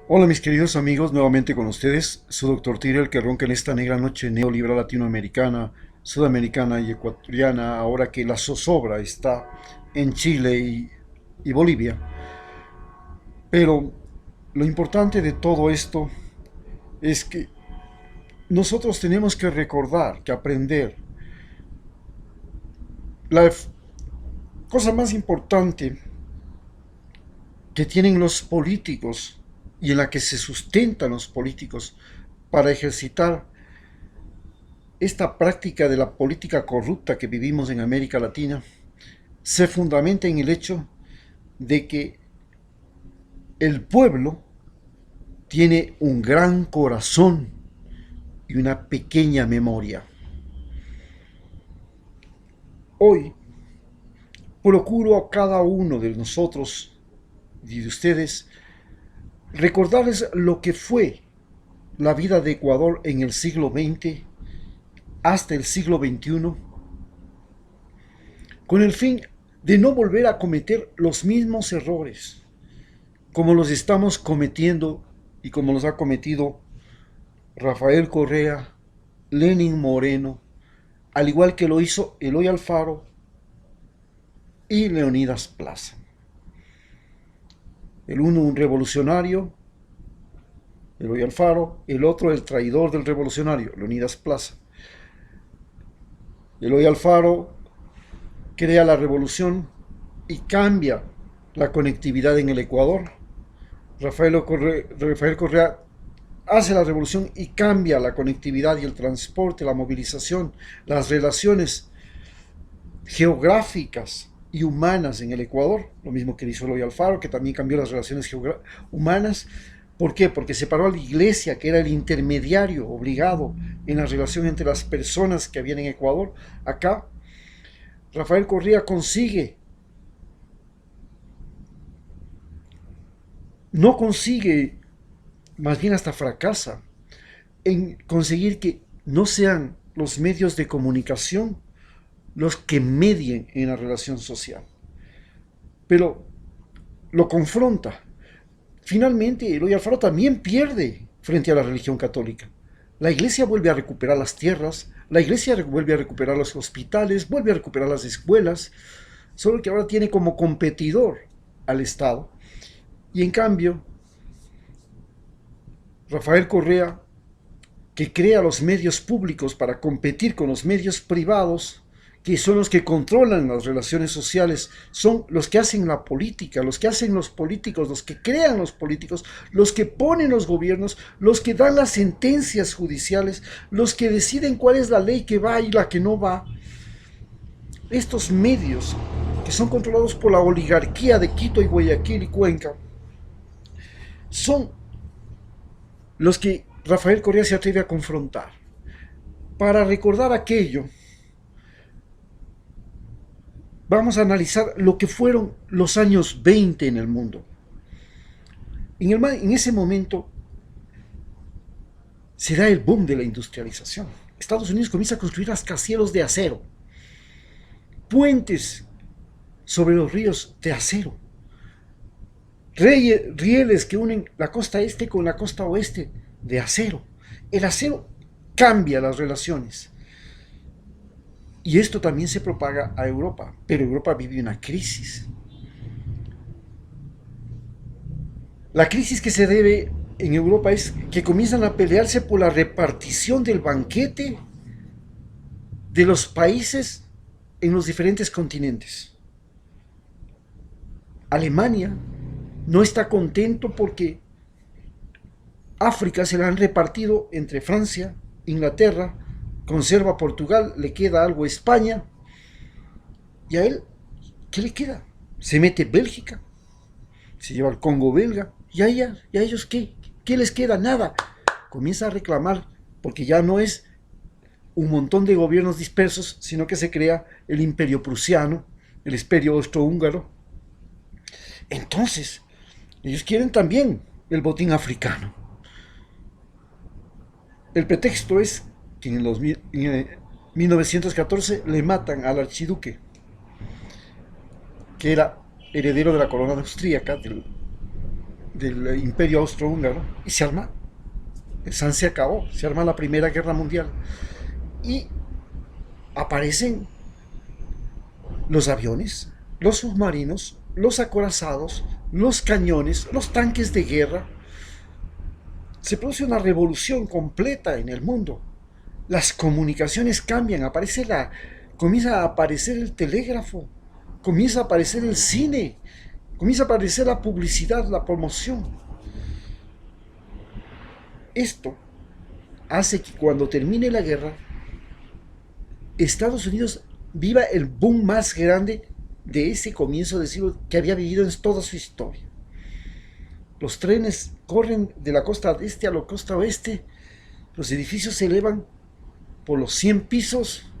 Hola mis queridos amigos, nuevamente con ustedes, su doctor Tyrell que ronca en esta negra noche neoliberal latinoamericana, sudamericana y ecuatoriana, ahora que la zozobra está en Chile y Bolivia. Pero lo importante de todo esto es que nosotros tenemos que recordar, que aprender. La cosa más importante que tienen los políticos y en la que se sustentan los políticos para ejercitar esta práctica de la política corrupta que vivimos en América Latina se fundamenta en el hecho de que el pueblo tiene un gran corazón y una pequeña memoria. Hoy procuro a cada uno de nosotros y de ustedes recordarles lo que fue la vida de Ecuador en el siglo XX hasta el siglo XXI, con el fin de no volver a cometer los mismos errores como los estamos cometiendo y como los ha cometido Rafael Correa, Lenin Moreno, al igual que lo hizo Eloy Alfaro y Leonidas Plaza. El uno un revolucionario, Eloy Alfaro, el otro el traidor del revolucionario, Leonidas Plaza. Eloy Alfaro crea la revolución y cambia la conectividad en el Ecuador. Rafael Correa hace la revolución y cambia la conectividad y el transporte, la movilización, las relaciones geográficas y humanas en el Ecuador, lo mismo que hizo Eloy Alfaro, que también cambió las relaciones humanas. ¿Por qué? Porque separó a la iglesia, que era el intermediario obligado en la relación entre las personas que habían en Ecuador. Acá, Rafael Correa no consigue, más bien hasta fracasa, en conseguir que no sean los medios de comunicación los que medien en la relación social. Pero lo confronta. Finalmente, Eloy Alfaro también pierde frente a la religión católica. La iglesia vuelve a recuperar las tierras, la iglesia vuelve a recuperar los hospitales, vuelve a recuperar las escuelas, solo que ahora tiene como competidor al Estado. Y en cambio, Rafael Correa, que crea los medios públicos para competir con los medios privados, que son los que controlan las relaciones sociales, son los que hacen la política, los que hacen los políticos, los que crean los políticos, los que ponen los gobiernos, los que dan las sentencias judiciales, los que deciden cuál es la ley que va y la que no va. Estos medios, que son controlados por la oligarquía de Quito y Guayaquil y Cuenca, son los que Rafael Correa se atreve a confrontar. Para recordar aquello, vamos a analizar lo que fueron los años 20 en el mundo. En ese momento se da el boom de la industrialización. Estados Unidos comienza a construir rascacielos de acero, puentes sobre los ríos de acero, rieles que unen la costa este con la costa oeste de acero. El acero cambia las relaciones. Y esto también se propaga a Europa, pero Europa vive una crisis. La crisis que se debe en Europa es que comienzan a pelearse por la repartición del banquete de los países en los diferentes continentes. Alemania no está contento porque África se la han repartido entre Francia, Inglaterra, conserva Portugal, le queda algo a España, y a él, ¿qué le queda? Se mete Bélgica, se lleva el Congo belga, y a ellos ¿qué les queda? Nada. Comienza a reclamar, porque ya no es un montón de gobiernos dispersos, sino que se crea el imperio prusiano, el imperio austrohúngaro. Entonces, ellos quieren también el botín africano. El pretexto es que en 1914 le matan al archiduque, que era heredero de la corona austríaca, del Imperio Austrohúngaro y se acabó, se arma la Primera Guerra Mundial y aparecen los aviones, los submarinos, los acorazados, los cañones, los tanques de guerra. Se produce una revolución completa en el mundo. Las comunicaciones cambian, comienza a aparecer el telégrafo, comienza a aparecer el cine, comienza a aparecer la publicidad, la promoción. Esto hace que cuando termine la guerra, Estados Unidos viva el boom más grande de ese comienzo de siglo que había vivido en toda su historia. Los trenes corren de la costa este a la costa oeste, los edificios se elevan por los 100 pisos,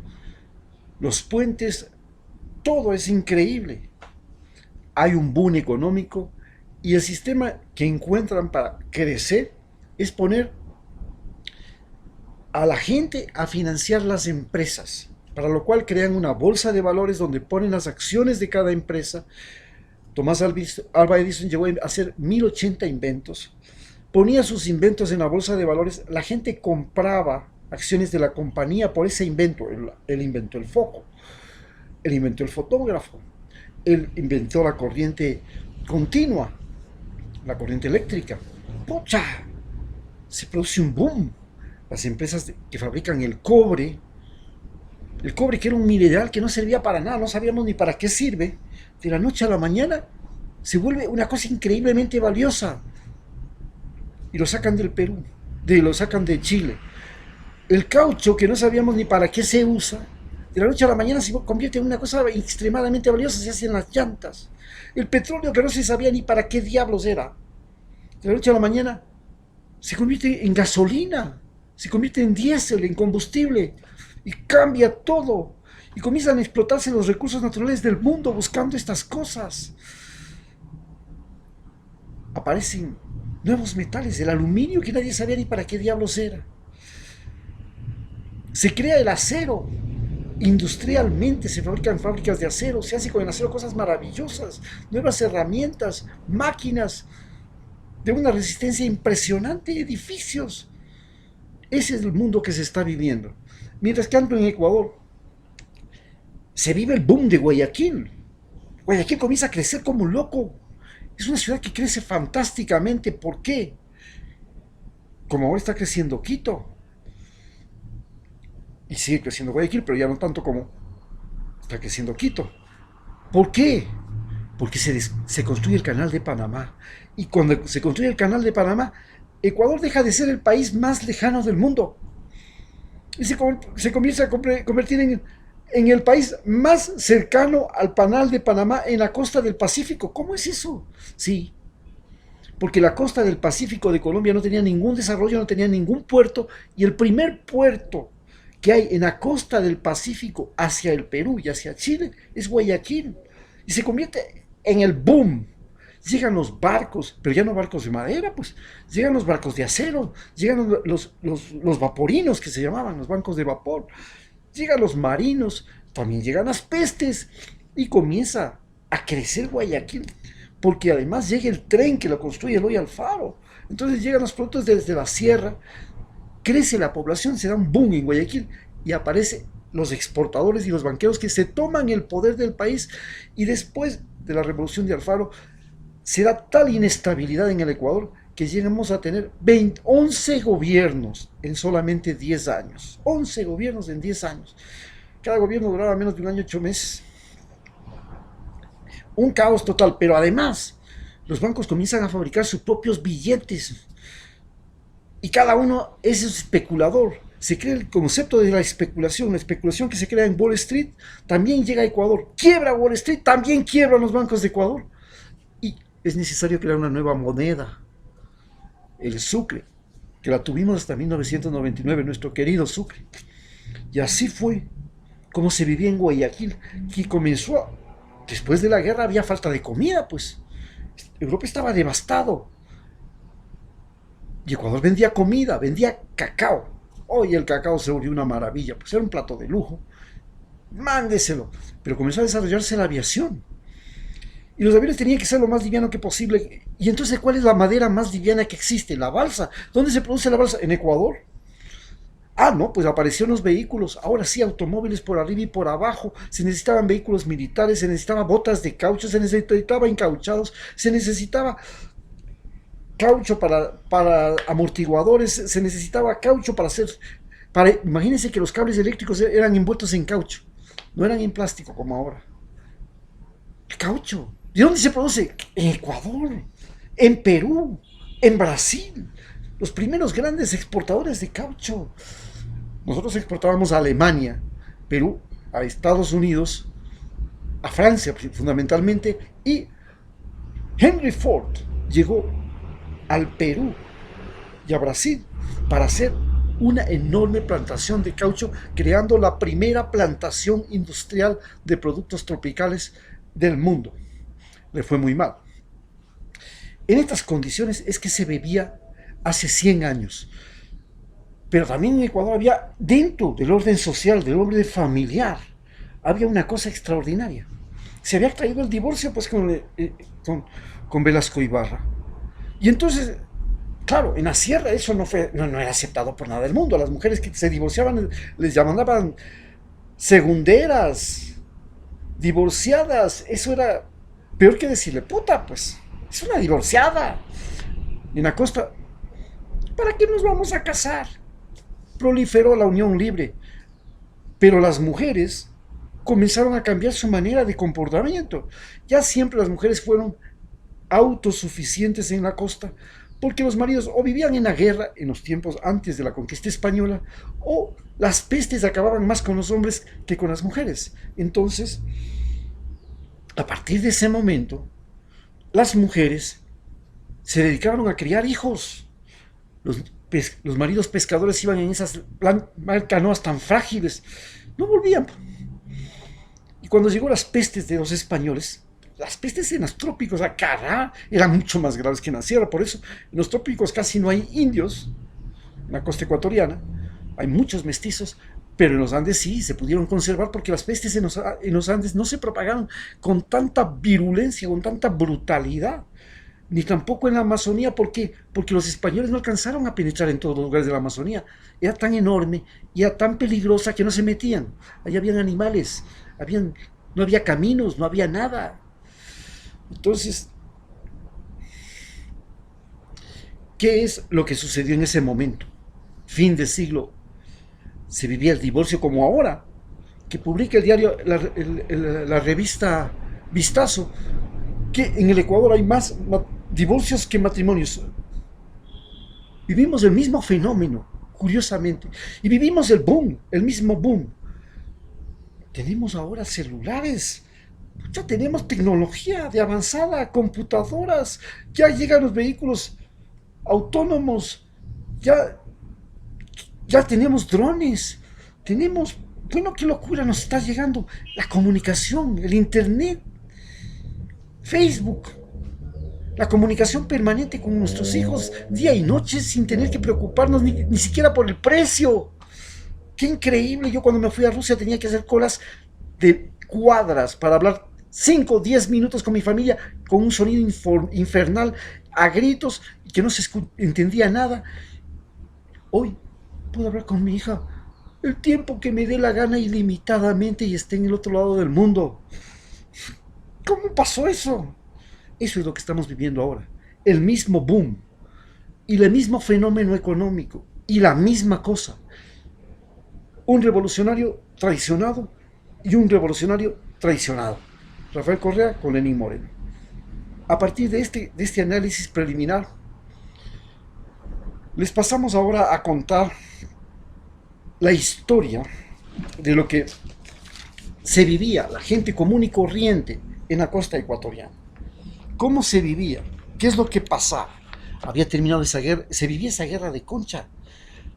los puentes, todo es increíble. Hay un boom económico y el sistema que encuentran para crecer es poner a la gente a financiar las empresas, para lo cual crean una bolsa de valores donde ponen las acciones de cada empresa. Tomás Alva Edison llegó a hacer 1080 inventos, ponía sus inventos en la bolsa de valores, la gente compraba acciones de la compañía por ese invento. Él inventó el foco, él inventó el fotógrafo, él inventó la corriente continua, la corriente eléctrica. ¡Pucha! Se produce un boom. Las empresas que fabrican el cobre que era un mineral que no servía para nada, no sabíamos ni para qué sirve, de la noche a la mañana se vuelve una cosa increíblemente valiosa. Y lo sacan del Perú, lo sacan de Chile. El caucho, que no sabíamos ni para qué se usa, de la noche a la mañana se convierte en una cosa extremadamente valiosa, se hacen las llantas. El petróleo, que no se sabía ni para qué diablos era, de la noche a la mañana se convierte en gasolina, se convierte en diésel, en combustible, y cambia todo. Y comienzan a explotarse los recursos naturales del mundo buscando estas cosas. Aparecen nuevos metales, el aluminio, que nadie sabía ni para qué diablos era. Se crea el acero. Industrialmente se fabrican fábricas de acero, se hace con el acero cosas maravillosas, nuevas herramientas, máquinas de una resistencia impresionante, edificios. Ese es el mundo que se está viviendo. Mientras que ando en Ecuador, se vive el boom de Guayaquil. Guayaquil comienza a crecer como un loco. Es una ciudad que crece fantásticamente. ¿Por qué? Como ahora está creciendo Quito. Y sigue creciendo Guayaquil, pero ya no tanto como está creciendo Quito. ¿Por qué? Porque se construye el canal de Panamá. Y cuando se construye el canal de Panamá, Ecuador deja de ser el país más lejano del mundo. Y se comienza a convertir en el país más cercano al canal de Panamá en la costa del Pacífico. ¿Cómo es eso? Sí, porque la costa del Pacífico de Colombia no tenía ningún desarrollo, no tenía ningún puerto, y el primer puerto que hay en la costa del Pacífico hacia el Perú y hacia Chile es Guayaquil, y se convierte en el boom. Llegan los barcos, pero ya no barcos de madera, pues llegan los barcos de acero, llegan los vaporinos, que se llamaban, los bancos de vapor, llegan los marinos, también llegan las pestes, y comienza a crecer Guayaquil, porque además llega el tren que lo construye Eloy Alfaro. Entonces llegan los productos desde la sierra, crece la población, se da un boom en Guayaquil, y aparecen los exportadores y los banqueros que se toman el poder del país, y después de la revolución de Alfaro, se da tal inestabilidad en el Ecuador que llegamos a tener 11 gobiernos en solamente 10 años. 11 gobiernos en 10 años. Cada gobierno duraba menos de un año, 8 meses. Un caos total, pero además los bancos comienzan a fabricar sus propios billetes. Y cada uno es un especulador. Se crea el concepto de la especulación que se crea en Wall Street, también llega a Ecuador. Quiebra Wall Street, también quiebran los bancos de Ecuador. Y es necesario crear una nueva moneda, el sucre, que la tuvimos hasta 1999, nuestro querido sucre. Y así fue como se vivía en Guayaquil, que después de la guerra había falta de comida, pues Europa estaba devastado. Y Ecuador vendía comida, vendía cacao. Hoy el cacao se volvió una maravilla, pues era un plato de lujo. Mándeselo. Pero comenzó a desarrollarse la aviación. Y los aviones tenían que ser lo más liviano que posible. Y entonces, ¿cuál es la madera más liviana que existe? La balsa. ¿Dónde se produce la balsa? En Ecuador. Ah, no, pues aparecieron los vehículos. Ahora sí, automóviles por arriba y por abajo. Se necesitaban vehículos militares, se necesitaban botas de caucho, se necesitaba encauchados, se necesitaba caucho para amortiguadores, se necesitaba caucho para hacer... imagínense que los cables eléctricos eran envueltos en caucho, no eran en plástico como ahora. El caucho. ¿De dónde se produce? En Ecuador, en Perú, en Brasil. Los primeros grandes exportadores de caucho. Nosotros exportábamos a Alemania, Perú, a Estados Unidos, a Francia fundamentalmente, y Henry Ford llegó al Perú y a Brasil para hacer una enorme plantación de caucho, creando la primera plantación industrial de productos tropicales del mundo. Le fue muy mal. En estas condiciones es que se bebía hace 100 años. Pero también en Ecuador había, dentro del orden social, del orden familiar, había una cosa extraordinaria. Se había traído el divorcio pues con Velasco Ibarra. Y entonces, claro, en la sierra eso no era aceptado por nada del mundo. A las mujeres que se divorciaban les llamaban segunderas, divorciadas. Eso era peor que decirle puta, pues. Es una divorciada. Y en la costa, ¿para qué nos vamos a casar? Proliferó la unión libre. Pero las mujeres comenzaron a cambiar su manera de comportamiento. Ya siempre las mujeres fueron autosuficientes en la costa, porque los maridos o vivían en la guerra en los tiempos antes de la conquista española, o las pestes acababan más con los hombres que con las mujeres. Entonces, a partir de ese momento, las mujeres se dedicaron a criar hijos. Los maridos pescadores iban en esas canoas tan frágiles, no volvían. Y cuando llegó las pestes de los españoles, las pestes en los trópicos, acá, eran mucho más graves que en la sierra. Por eso en los trópicos casi no hay indios, en la costa ecuatoriana hay muchos mestizos, pero en los Andes sí se pudieron conservar porque las pestes en los Andes no se propagaron con tanta virulencia, con tanta brutalidad, ni tampoco en la Amazonía. ¿Por qué? Porque los españoles no alcanzaron a penetrar en todos los lugares de la Amazonía. Era tan enorme y era tan peligrosa que no se metían. Allá habían animales, no había caminos, no había nada. Entonces, ¿qué es lo que sucedió en ese momento? Fin de siglo. Se vivía el divorcio como ahora, que publica el diario, la revista Vistazo, que en el Ecuador hay más divorcios que matrimonios. Vivimos el mismo fenómeno, curiosamente, y vivimos el mismo boom. Tenemos ahora celulares, ya tenemos tecnología de avanzada, computadoras, ya llegan los vehículos autónomos, ya tenemos drones, bueno, qué locura nos está llegando, la comunicación, el internet, Facebook, la comunicación permanente con nuestros hijos día y noche sin tener que preocuparnos ni siquiera por el precio. Qué increíble. Yo cuando me fui a Rusia tenía que hacer colas de cuadras para hablar 5 o 10 minutos con mi familia con un sonido infernal a gritos y que no se entendía nada. Hoy puedo hablar con mi hija el tiempo que me dé la gana ilimitadamente y esté en el otro lado del mundo. ¿Cómo pasó eso? Eso es lo que estamos viviendo ahora. El mismo boom y el mismo fenómeno económico y la misma cosa. Un revolucionario traicionado y un revolucionario traicionado. Rafael Correa con Lenín Moreno. A partir de este análisis preliminar, les pasamos ahora a contar la historia de lo que se vivía, la gente común y corriente en la costa ecuatoriana. ¿Cómo se vivía? ¿Qué es lo que pasaba? Había terminado esa guerra, se vivía esa guerra de Concha.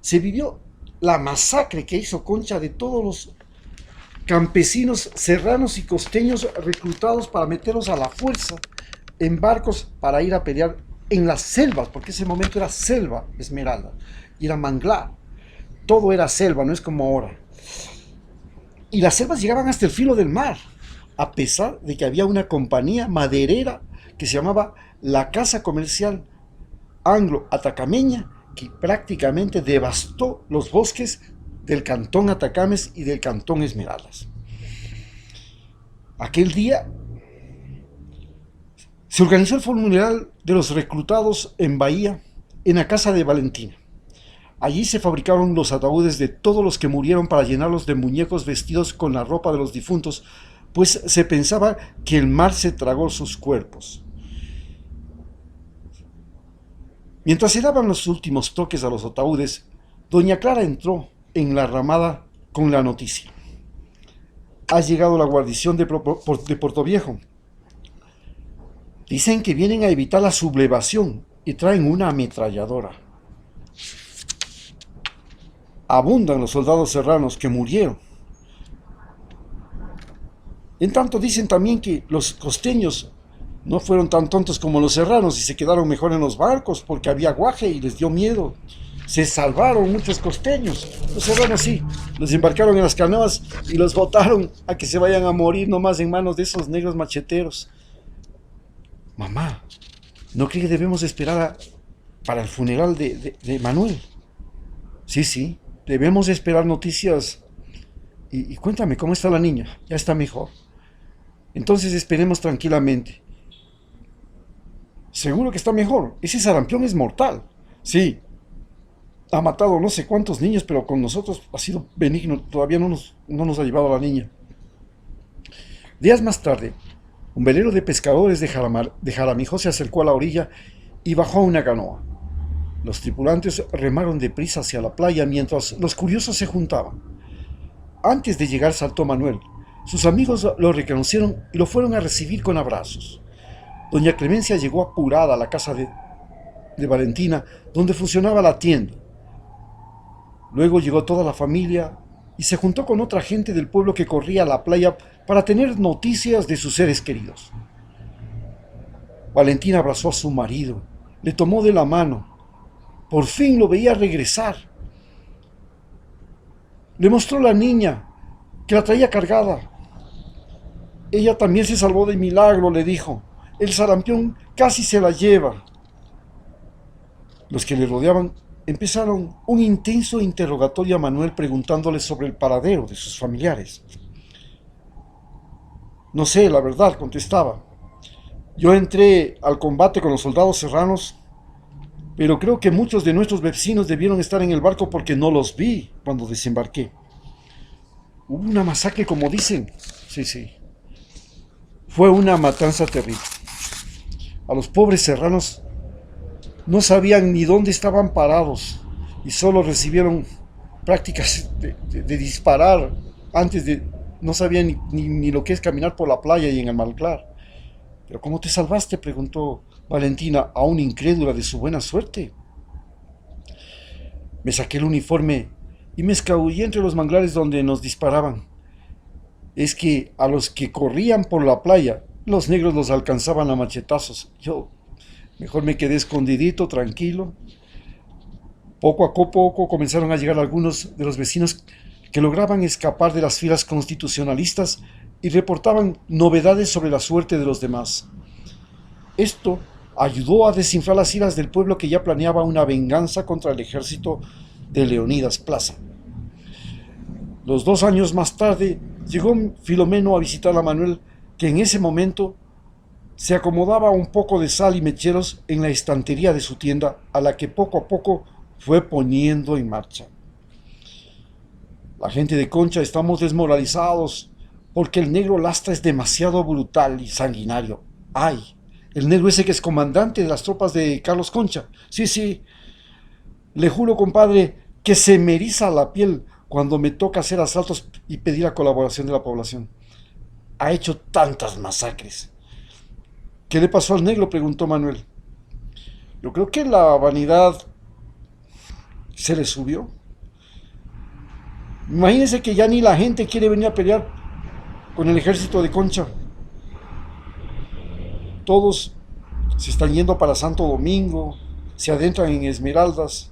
Se vivió la masacre que hizo Concha de todos los campesinos serranos y costeños reclutados para meterlos a la fuerza en barcos para ir a pelear en las selvas, porque ese momento era selva Esmeralda y era manglar. Todo era selva, no es como ahora. Y las selvas llegaban hasta el filo del mar. a pesar de que había una compañía maderera que se llamaba la Casa Comercial Anglo-Atacameña, que prácticamente devastó los bosques del Cantón Atacames y del Cantón Esmeraldas. Aquel día se organizó el funeral de los reclutados en Bahía, en la casa de Valentina. Allí se fabricaron los ataúdes de todos los que murieron para llenarlos de muñecos vestidos con la ropa de los difuntos, pues se pensaba que el mar se tragó sus cuerpos. Mientras se daban los últimos toques a los ataúdes, doña Clara entró en la ramada con la noticia. Ha llegado la guarnición de Puerto Viejo. Dicen que vienen a evitar la sublevación y traen una ametralladora. Abundan los soldados serranos que murieron. En tanto dicen también que los costeños no fueron tan tontos como los serranos y se quedaron mejor en los barcos porque había guaje y les dio miedo. Se salvaron muchos costeños. Los serranos sí, los embarcaron en las canoas y los botaron a que se vayan a morir nomás en manos de esos negros macheteros. Mamá, ¿no cree que debemos esperar para el funeral de Manuel? Sí, debemos esperar noticias. Y cuéntame, ¿cómo está la niña? Ya está mejor. Entonces esperemos tranquilamente. Seguro que está mejor. Ese sarampión es mortal. Sí, ha matado no sé cuántos niños, pero con nosotros ha sido benigno. Todavía no nos ha llevado la niña. Días más tarde, un velero de pescadores de Jaramillo se acercó a la orilla y bajó a una canoa. Los tripulantes remaron deprisa hacia la playa mientras los curiosos se juntaban. Antes de llegar saltó Manuel. Sus amigos lo reconocieron y lo fueron a recibir con abrazos. Doña Clemencia llegó apurada a la casa de Valentina, donde funcionaba la tienda. Luego llegó toda la familia y se juntó con otra gente del pueblo que corría a la playa para tener noticias de sus seres queridos. Valentina abrazó a su marido, le tomó de la mano. Por fin lo veía regresar. Le mostró la niña, que la traía cargada. Ella también se salvó de milagro, le dijo. El sarampión casi se la lleva. Los que le rodeaban empezaron un intenso interrogatorio a Manuel preguntándole sobre el paradero de sus familiares. No sé, la verdad, contestaba. Yo entré al combate con los soldados serranos, pero creo que muchos de nuestros vecinos debieron estar en el barco porque no los vi cuando desembarqué. Hubo una masacre, como dicen. Sí. Fue una matanza terrible. A los pobres serranos no sabían ni dónde estaban parados y solo recibieron prácticas de disparar antes de... No sabían ni lo que es caminar por la playa y en el mar. ¿Pero cómo te salvaste?, preguntó Valentina, aún incrédula de su buena suerte. Me saqué el uniforme y me escabullí entre los manglares donde nos disparaban. Es que a los que corrían por la playa, los negros los alcanzaban a machetazos. Yo mejor me quedé escondidito, tranquilo. Poco a poco comenzaron a llegar algunos de los vecinos que lograban escapar de las filas constitucionalistas y reportaban novedades sobre la suerte de los demás. Esto ayudó a desinflar las iras del pueblo que ya planeaba una venganza contra el ejército de Leonidas Plaza. 2 años más tarde llegó Filomeno a visitar a Manuel, que en ese momento se acomodaba un poco de sal y mecheros en la estantería de su tienda, a la que poco a poco fue poniendo en marcha. La gente de Concha estamos desmoralizados porque el negro Lastra es demasiado brutal y sanguinario. ¡Ay! El negro ese que es comandante de las tropas de Carlos Concha. Sí. Le juro, compadre, que se me eriza la piel cuando me toca hacer asaltos y pedir la colaboración de la población. Ha hecho tantas masacres. ¿Qué le pasó al negro?, preguntó Manuel. Yo creo que la vanidad se le subió. Imagínense que ya ni la gente quiere venir a pelear con el ejército de Concha. Todos se están yendo para Santo Domingo, se adentran en Esmeraldas,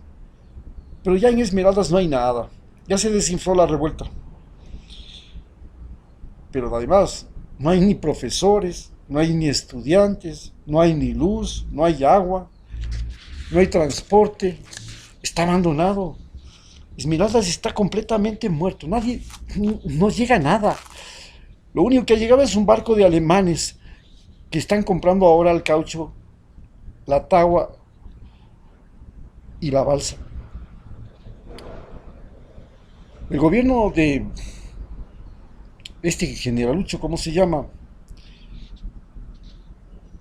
pero ya en Esmeraldas no hay nada, ya se desinfló la revuelta. Pero además, No hay ni profesores, no hay ni estudiantes, no hay ni luz, no hay agua, no hay transporte. Está abandonado. Esmeraldas está completamente muerto. Nadie, no llega nada. Lo único que ha llegado es un barco de alemanes que están comprando ahora el caucho, la tagua y la balsa. El gobierno de este generalucho, ¿cómo se llama?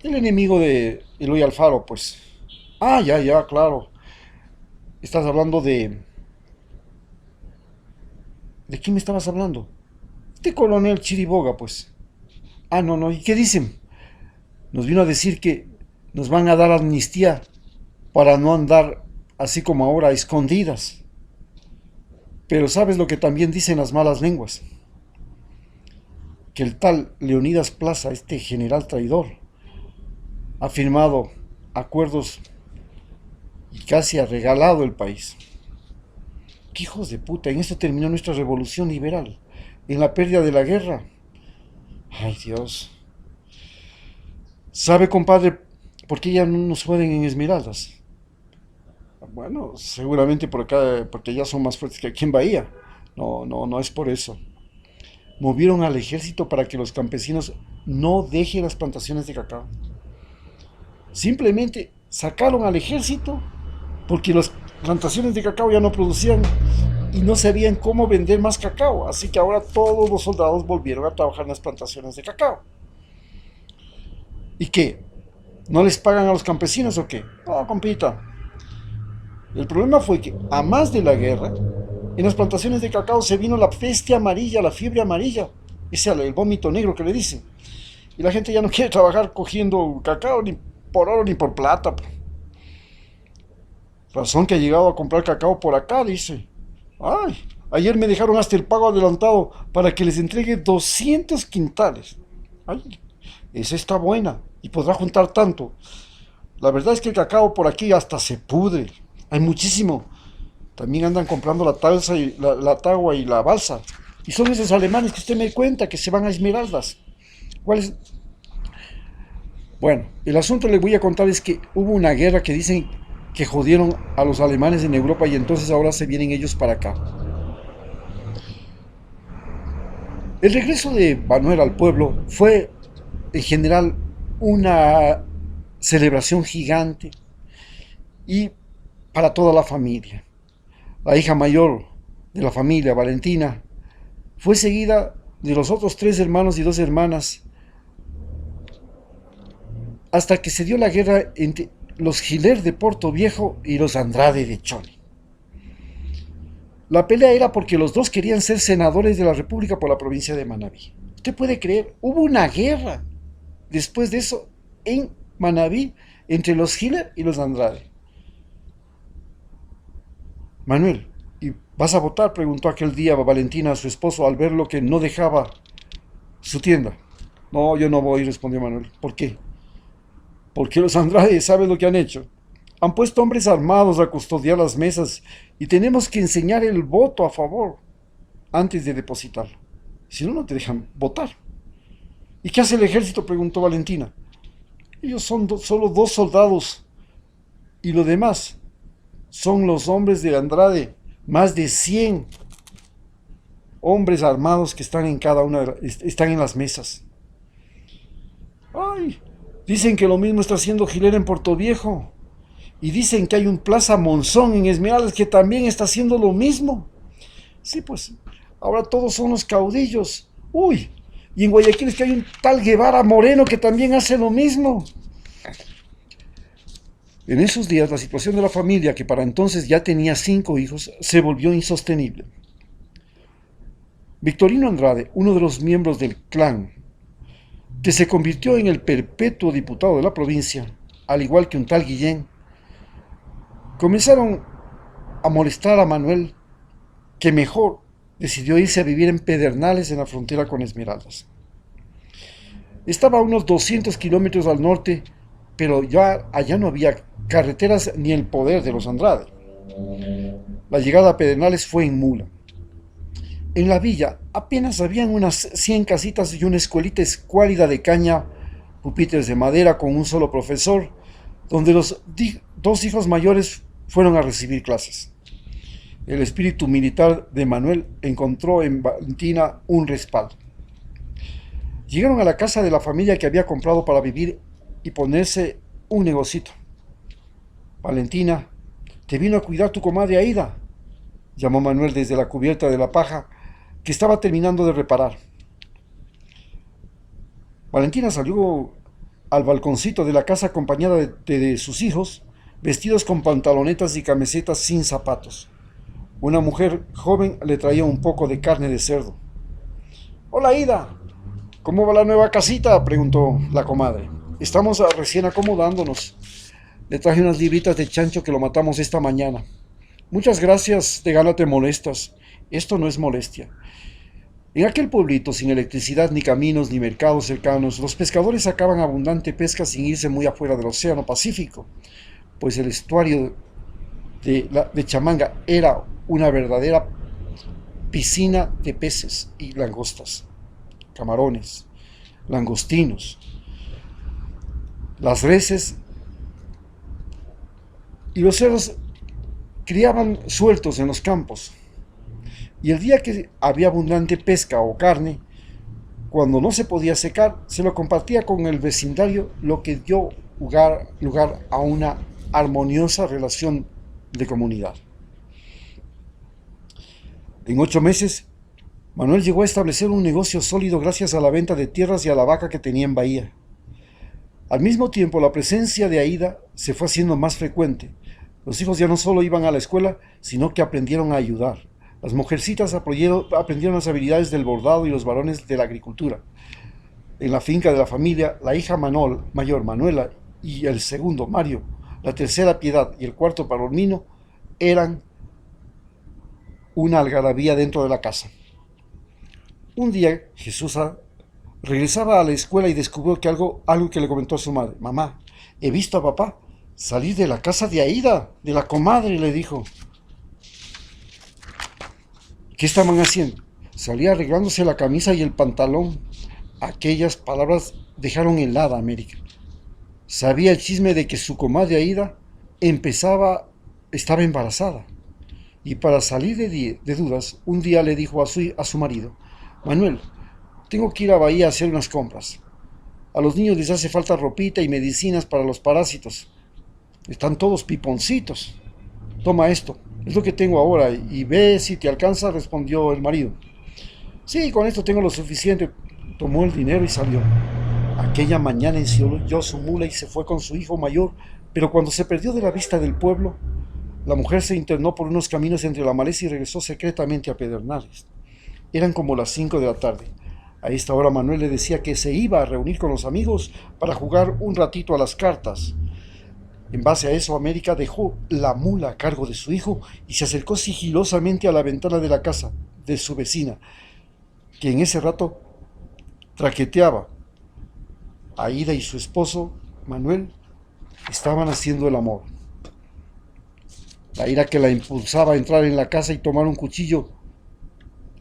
El enemigo de Eloy Alfaro, pues. Ah, ya, claro. Estás hablando de... ¿De quién me estabas hablando? Este coronel Chiriboga, pues. Ah, no, ¿y qué dicen? Nos vino a decir que nos van a dar amnistía para no andar así como ahora, a escondidas. Pero ¿sabes lo que también dicen las malas lenguas? Que el tal Leonidas Plaza, este general traidor, ha firmado acuerdos y casi ha regalado el país. ¡Qué hijos de puta! En esto terminó nuestra revolución liberal, en la pérdida de la guerra. ¡Ay, Dios! ¿Sabe, compadre, por qué ya no nos joden en Esmeraldas? Bueno, seguramente por acá, porque ya son más fuertes que aquí en Bahía. No es por eso. Movieron al ejército para que los campesinos no dejen las plantaciones de cacao. Simplemente sacaron al ejército porque las plantaciones de cacao ya no producían y no sabían cómo vender más cacao. Así que ahora todos los soldados volvieron a trabajar en las plantaciones de cacao. ¿Y qué? ¿No les pagan a los campesinos o qué? No, compita. El problema fue que, a más de la guerra, en las plantaciones de cacao se vino la peste amarilla, la fiebre amarilla. Ese es el vómito negro que le dicen. Y la gente ya no quiere trabajar cogiendo cacao ni por oro ni por plata. Razón que ha llegado a comprar cacao por acá, dice. Ay, ayer me dejaron hasta el pago adelantado para que les entregue 200 quintales. Ay, esa está buena y podrá juntar tanto. La verdad es que el cacao por aquí hasta se pudre. Hay muchísimo. También andan comprando la tagua y la balsa. Y son esos alemanes que usted me cuenta que se van a Esmeraldas. ¿Cuál es? Bueno, el asunto le voy a contar es que hubo una guerra que dicen que jodieron a los alemanes en Europa y entonces ahora se vienen ellos para acá. El regreso de Manuel al pueblo fue en general una celebración gigante y para toda la familia. La hija mayor de la familia, Valentina, fue seguida de los otros 3 hermanos y 2 hermanas hasta que se dio la guerra entre los Giler de Porto Viejo y los Andrade de Chone. La pelea era porque los dos querían ser senadores de la República por la provincia de Manabí. Usted puede creer, hubo una guerra después de eso en Manabí entre los Giler y los Andrade. Manuel, ¿y vas a votar? Preguntó aquel día Valentina a su esposo al ver lo que no dejaba su tienda. No, yo no voy, respondió Manuel. ¿Por qué? Porque los Andrade, ¿sabes lo que han hecho? Han puesto hombres armados a custodiar las mesas y tenemos que enseñar el voto a favor antes de depositarlo. Si no, no te dejan votar. ¿Y qué hace el ejército?, preguntó Valentina. Ellos son solo 2 soldados y lo demás son los hombres de Andrade, más de 100 hombres armados que están en cada una, están en las mesas. Ay, dicen que lo mismo está haciendo Giler en Puerto Viejo. Y dicen que hay un Plaza Monzón en Esmeraldas que también está haciendo lo mismo. Sí, pues, ahora todos son los caudillos. Uy, y en Guayaquil es que hay un tal Guevara Moreno que también hace lo mismo. En esos días la situación de la familia, que para entonces ya tenía 5 hijos, se volvió insostenible. Victorino Andrade, uno de los miembros del clan, que se convirtió en el perpetuo diputado de la provincia, al igual que un tal Guillén, comenzaron a molestar a Manuel, que mejor decidió irse a vivir en Pedernales, en la frontera con Esmeraldas. Estaba a unos 200 kilómetros al norte, pero ya allá no había carreteras ni el poder de los Andrade. La llegada a Pedernales fue en mula. En la villa apenas habían unas 100 casitas y una escuelita escuálida de caña, pupitres de madera con un solo profesor, donde los dos hijos mayores fueron a recibir clases. El espíritu militar de Manuel encontró en Valentina un respaldo. Llegaron a la casa de la familia que había comprado para vivir y ponerse un negocito. Valentina, te vino a cuidar tu comadre Aida, llamó Manuel desde la cubierta de la paja que estaba terminando de reparar. Valentina salió al balconcito de la casa acompañada de sus hijos, vestidos con pantalonetas y camisetas sin zapatos. Una mujer joven le traía un poco de carne de cerdo. Hola Aida, ¿cómo va la nueva casita?, preguntó la comadre. Estamos recién acomodándonos. Le traje unas libritas de chancho que lo matamos esta mañana. Muchas gracias, de gana te molestas. Esto no es molestia. En aquel pueblito, sin electricidad, ni caminos, ni mercados cercanos, los pescadores sacaban abundante pesca sin irse muy afuera del Océano Pacífico, pues el estuario de Chamanga era una verdadera piscina de peces y langostas, camarones, langostinos. Las reses y los cerdos criaban sueltos en los campos. Y el día que había abundante pesca o carne, cuando no se podía secar, se lo compartía con el vecindario, lo que dio lugar a una armoniosa relación de comunidad. En 8 meses, Manuel llegó a establecer un negocio sólido gracias a la venta de tierras y a la vaca que tenía en Bahía. Al mismo tiempo, la presencia de Aida se fue haciendo más frecuente. Los hijos ya no solo iban a la escuela, sino que aprendieron a ayudar. Las mujercitas aprendieron las habilidades del bordado y los varones de la agricultura. En la finca de la familia, la hija mayor, Manuela, y el segundo, Mario, la tercera, Piedad, y el cuarto, Palomino, eran una algarabía dentro de la casa. Un día, Jesús regresaba a la escuela y descubrió que algo que le comentó a su madre. Mamá, he visto a papá salir de la casa de Aida, de la comadre, le dijo. ¿Qué estaban haciendo? Salía arreglándose la camisa y el pantalón. Aquellas palabras dejaron helada a América. Sabía el chisme de que su comadre Aida estaba embarazada. Y para salir de dudas, un día le dijo a su marido, Manuel, tengo que ir a Bahía a hacer unas compras. A los niños les hace falta ropita y medicinas para los parásitos. Están todos piponcitos. Toma esto, es lo que tengo ahora y ve si te alcanza, respondió el marido. Sí, con esto tengo lo suficiente. Tomó el dinero y salió. Aquella mañana enseñó su mula y se fue con su hijo mayor, pero cuando se perdió de la vista del pueblo, la mujer se internó por unos caminos entre la maleza y regresó secretamente a Pedernales. Eran como las 5 de la tarde. A esta hora Manuel le decía que se iba a reunir con los amigos para jugar un ratito a las cartas. En base a eso, América dejó la mula a cargo de su hijo y se acercó sigilosamente a la ventana de la casa de su vecina, que en ese rato traqueteaba. Aida y su esposo, Manuel, estaban haciendo el amor. La ira que la impulsaba a entrar en la casa y tomar un cuchillo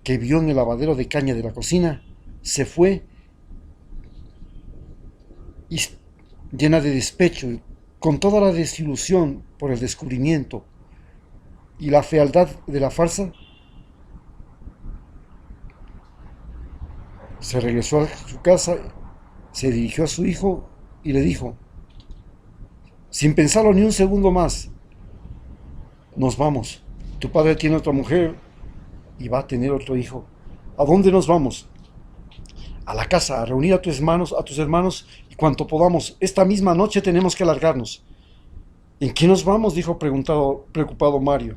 que vio en el lavadero de caña de la cocina, se fue y, llena de despecho, con toda la desilusión por el descubrimiento y la fealdad de la farsa, se regresó a su casa, se dirigió a su hijo y le dijo, sin pensarlo ni un segundo más, nos vamos. Tu padre tiene otra mujer y va a tener otro hijo. ¿A dónde nos vamos? A la casa, a reunir a tus hermanos y cuanto podamos. Esta misma noche tenemos que largarnos. ¿En qué nos vamos?, dijo preocupado Mario.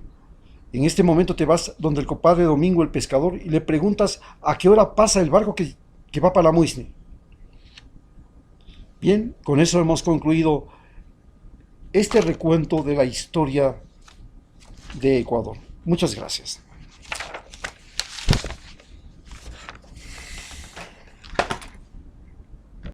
En este momento te vas donde el compadre Domingo el pescador y le preguntas a qué hora pasa el barco que va para la Muisne. Bien, con eso hemos concluido este recuento de la historia de Ecuador. Muchas gracias.